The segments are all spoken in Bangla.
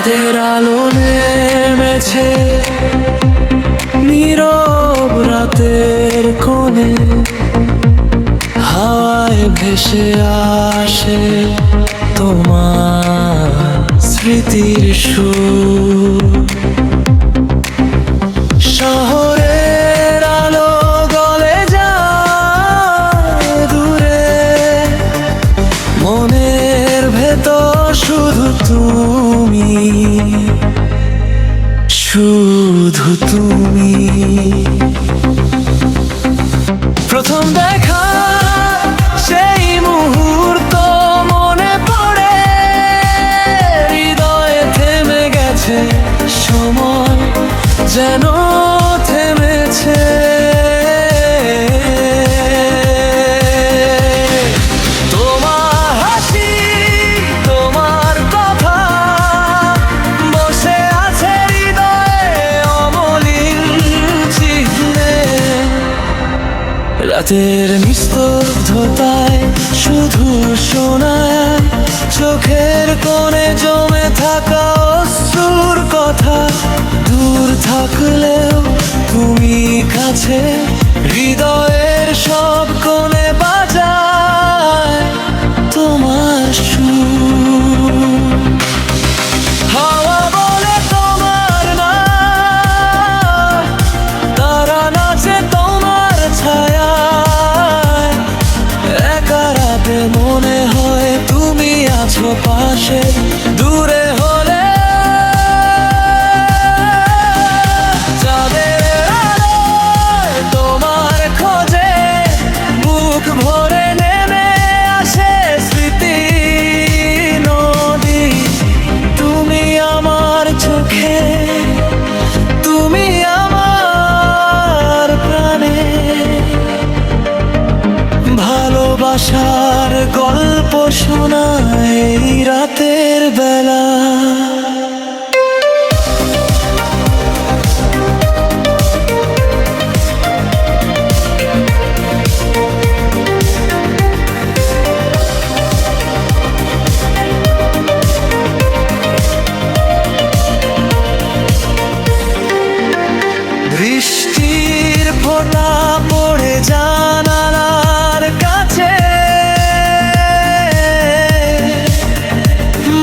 চাঁদের আলো নেমেছে নীরব রাতের কোণে, হাওয়ায় ভেসে আসে তোমার স্মৃতির সুর। শহরের আলো গলে যায় দূরে, মনের ভেতর শুধু তুমি, শুধু তুমি। প্রথম দেখা সেই মুহূর্ত মনে পড়ে, হৃদয়ে থেমে গেছে সময়, যেন থেমেছে। তোমার হাসি, তোমার কথা বসে আছে হৃদয়ে অমলিন চিহ্নে। রাতের নিস্তব্ধতায় শুধু শোনায় চোখের কোণে জমে থাকা অশ্রুর কথা। দূর থাকলেও তুমি কাছে, হৃদয়ের সব কোণে বাজায় তোমার সুর। হাওয়া বলে তোমার নাম, তারা নাচে তোমার ছায়ায়। একা রাতে মনে হয় তুমি আছো পাশে, দূরে হলে চাঁদের আলোয় তোমার খোঁজে বুক ভরে নেমে আসে স্মৃতি নদী। তুমি আমার চোখে, তুমি আমার প্রাণে, ভালোবাসার গল্প শোনায় এই রাতের বেলা। বৃষ্টির ফোঁটা পড়ে জানালার কাছে,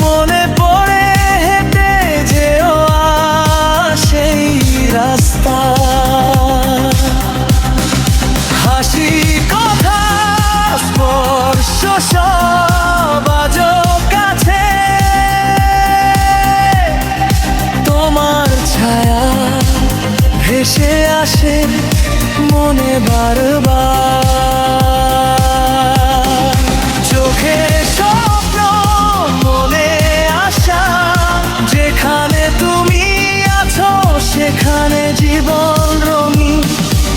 মনে পড়ে হেঁটে যেও সেই রাস্তা। হাসি কথা স্পর্শ সব আজও কাছে, তোমার ছায়া ভেসে আসে মনে বারবার। চোখে স্বপ্ন মনে আশা, যেখানে তুমি আছো সেখানে জীবন রঙিন।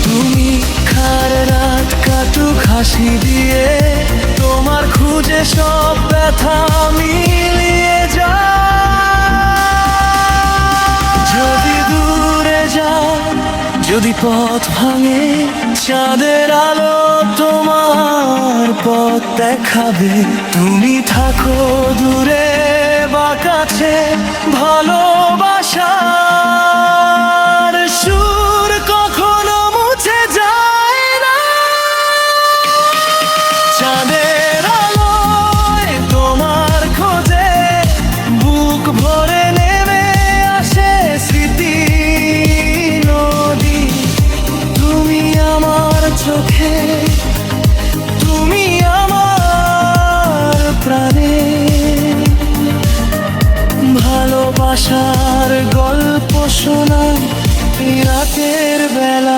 তুমি খার রাত কাটুক হাসি দিয়ে, তোমার খুঁজে সব ব্যথা মিলিয়ে যা। যদি দূরে যাও, যদি পথ ভাঙে, চাঁদের আলো তোমার পথ দেখাবে। তুমি থাকো দূরে বা কাছে, ভালোবাসার সুর কখনো মুছে যায় না। চাঁদের আলোয় তোমার খোঁজে বুক ভরে নেমে আসে স্মৃতি নদী। তুমি আমার চোখে, তুমি আমার প্রাণে, ভালোবাসার গল্প শোনায় রাতের বেলা।